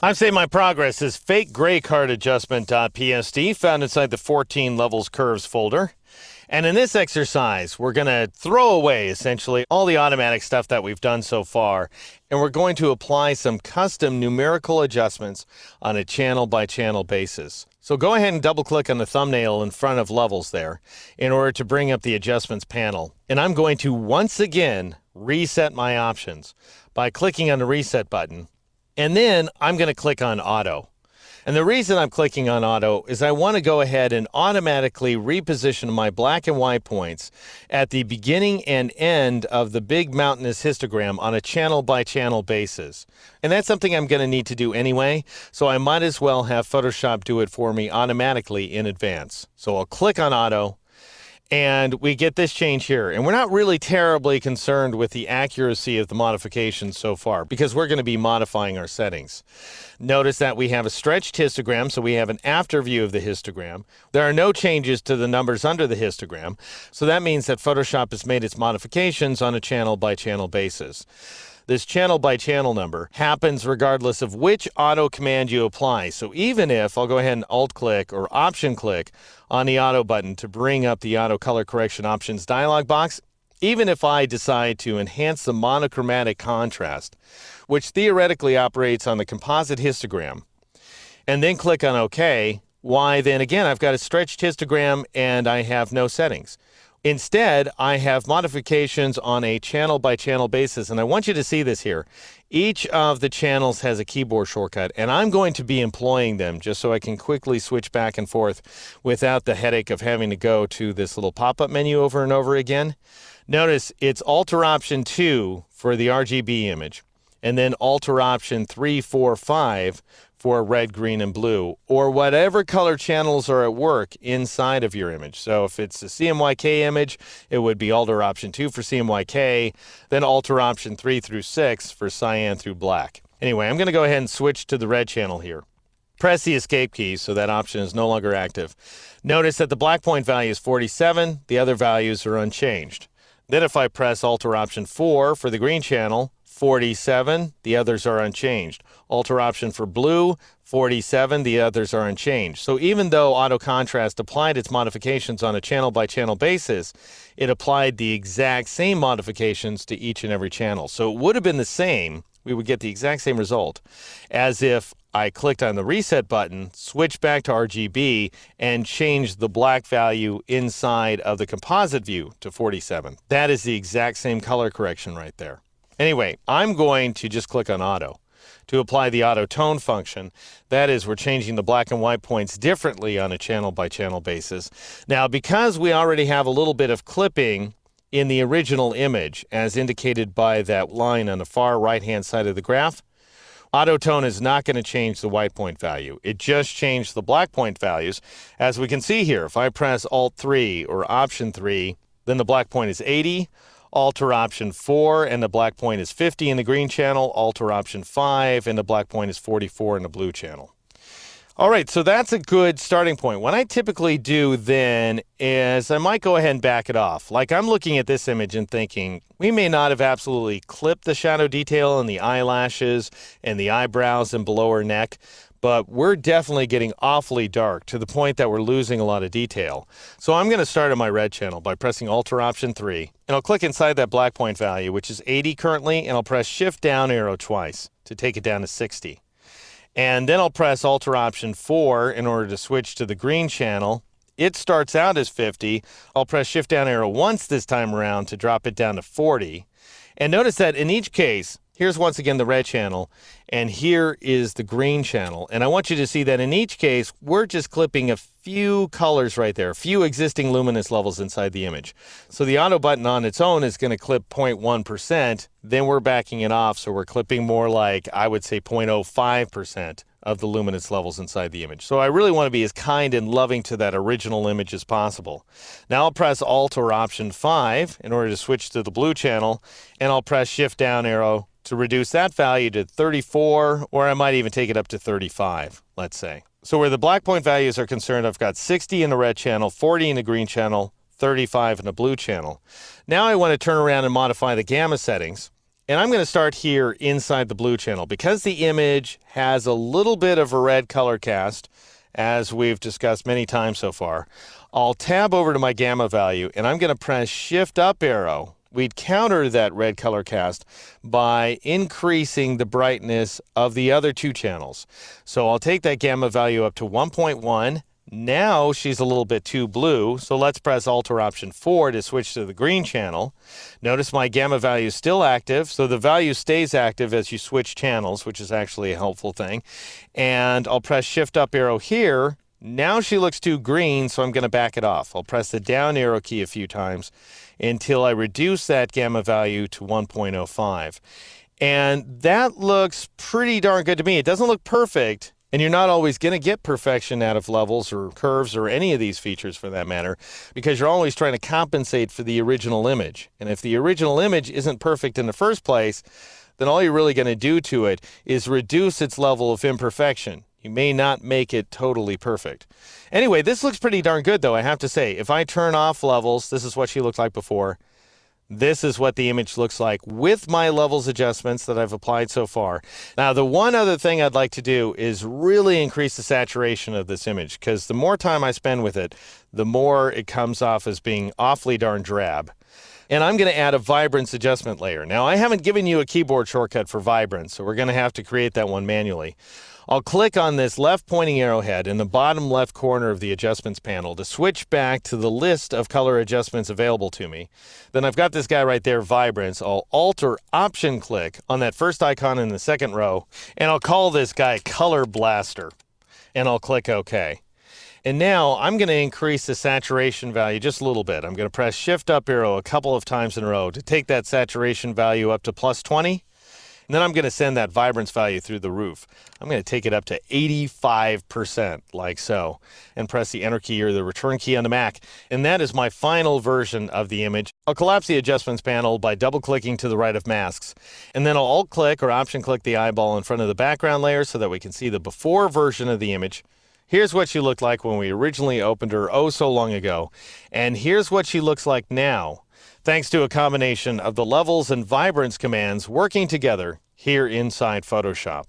I'm saying my progress is fake gray card adjustment.psd found inside the 14 levels curves folder. And in this exercise, we're going to throw away essentially all the automatic stuff that we've done so far. And we're going to apply some custom numerical adjustments on a channel by channel basis. So go ahead and double click on the thumbnail in front of levels there in order to bring up the adjustments panel. And I'm going to once again reset my options by clicking on the reset button. And then I'm going to click on auto. And the reason I'm clicking on auto is I want to go ahead and automatically reposition my black and white points at the beginning and end of the big mountainous histogram on a channel by channel basis. And that's something I'm going to need to do anyway, so I might as well have Photoshop do it for me automatically in advance. So I'll click on auto. And we get this change here. And we're not really terribly concerned with the accuracy of the modifications so far because we're going to be modifying our settings. Notice that we have a stretched histogram, so we have an after view of the histogram. There are no changes to the numbers under the histogram. So that means that Photoshop has made its modifications on a channel by channel basis. This channel by channel number happens regardless of which auto command you apply. So even if I'll go ahead and alt click or option click on the auto button to bring up the auto color correction options dialog box, even if I decide to enhance the monochromatic contrast, which theoretically operates on the composite histogram, and then click on OK, why then again I've got a stretched histogram and I have no settings. Instead, I have modifications on a channel by channel basis, and I want you to see this here. Each of the channels has a keyboard shortcut, and I'm going to be employing them just so I can quickly switch back and forth without the headache of having to go to this little pop-up menu over and over again. Notice it's Alt or Option 2 for the RGB image, and then Alt or Option 3, 4, 5 for red, green, and blue, or whatever color channels are at work inside of your image. So if it's a CMYK image, it would be Alt or Option 2 for CMYK, then Alt or Option 3 through 6 for cyan through black. Anyway, I'm going to go ahead and switch to the red channel here. Press the escape key so that option is no longer active. Notice that the black point value is 47, the other values are unchanged. Then if I press Alt or Option 4 for the green channel, 47, the others are unchanged. Alt or Option for blue, 47, the others are unchanged. So even though auto contrast applied its modifications on a channel by channel basis, it applied the exact same modifications to each and every channel. So it would have been the same, we would get the exact same result as if I clicked on the reset button, switched back to RGB, and changed the black value inside of the composite view to 47. That is the exact same color correction right there. Anyway, I'm going to just click on auto to apply the auto tone function. That is, we're changing the black and white points differently on a channel by channel basis. Now, because we already have a little bit of clipping in the original image, as indicated by that line on the far right-hand side of the graph, auto tone is not going to change the white point value. It just changed the black point values. As we can see here, if I press Alt 3 or Option 3, then the black point is 80. Alt or Option 4 and the black point is 50 in the green channel. Alt or Option 5 and the black point is 44 in the blue channel. All right, so that's a good starting point. What I typically do then is I might go ahead and back it off. Like I'm looking at this image and thinking, we may not have absolutely clipped the shadow detail in the eyelashes and the eyebrows and below her neck, but we're definitely getting awfully dark to the point that we're losing a lot of detail. So I'm going to start on my red channel by pressing Alt or Option 3, and I'll click inside that black point value, which is 80 currently, and I'll press Shift down arrow twice to take it down to 60. And then I'll press Alt or Option 4 in order to switch to the green channel. It starts out as 50. I'll press Shift down arrow once this time around to drop it down to 40. And notice that in each case, here's once again the red channel, and here is the green channel. And I want you to see that in each case, we're just clipping a few colors right there, a few existing luminance levels inside the image. So the auto button on its own is going to clip 0.1%. Then we're backing it off, so we're clipping more like, I would say, 0.05% of the luminance levels inside the image. So I really want to be as kind and loving to that original image as possible. Now I'll press Alt or Option 5 in order to switch to the blue channel, and I'll press Shift down arrow to reduce that value to 34, or I might even take it up to 35, let's say. So where the black point values are concerned, I've got 60 in the red channel, 40 in the green channel, 35 in the blue channel. Now I want to turn around and modify the gamma settings. And I'm going to start here inside the blue channel. Because the image has a little bit of a red color cast, as we've discussed many times so far, I'll tab over to my gamma value and I'm going to press Shift up arrow. We'd counter that red color cast by increasing the brightness of the other two channels. So I'll take that gamma value up to 1.1. Now she's a little bit too blue, so let's press Alt or Option 4 to switch to the green channel. Notice my gamma value is still active, so the value stays active as you switch channels, which is actually a helpful thing. And I'll press Shift up arrow here. Now she looks too green, so I'm going to back it off. I'll press the down arrow key a few times until I reduce that gamma value to 1.05. And that looks pretty darn good to me. It doesn't look perfect. And you're not always going to get perfection out of levels or curves or any of these features for that matter, because you're always trying to compensate for the original image. And if the original image isn't perfect in the first place, then all you're really going to do to it is reduce its level of imperfection. You may not make it totally perfect. Anyway, this looks pretty darn good though, I have to say. If I turn off levels, this is what she looked like before. This is what the image looks like with my levels adjustments that I've applied so far. Now, the one other thing I'd like to do is really increase the saturation of this image, because the more time I spend with it, the more it comes off as being awfully darn drab. And I'm going to add a vibrance adjustment layer. Now, I haven't given you a keyboard shortcut for vibrance, so we're going to have to create that one manually. I'll click on this left pointing arrowhead in the bottom left corner of the adjustments panel to switch back to the list of color adjustments available to me. Then I've got this guy right there, Vibrance. I'll Alt or Option click on that first icon in the second row, and I'll call this guy Color Blaster, and I'll click OK. And now I'm going to increase the saturation value just a little bit. I'm going to press Shift up arrow a couple of times in a row to take that saturation value up to +20. And then I'm going to send that vibrance value through the roof. I'm going to take it up to 85%, like so, and press the Enter key or the Return key on the Mac. And that is my final version of the image. I'll collapse the adjustments panel by double-clicking to the right of masks. And then I'll Alt-click or Option-click the eyeball in front of the background layer so that we can see the before version of the image. Here's what she looked like when we originally opened her oh so long ago. And here's what she looks like now, thanks to a combination of the levels and vibrance commands working together here inside Photoshop.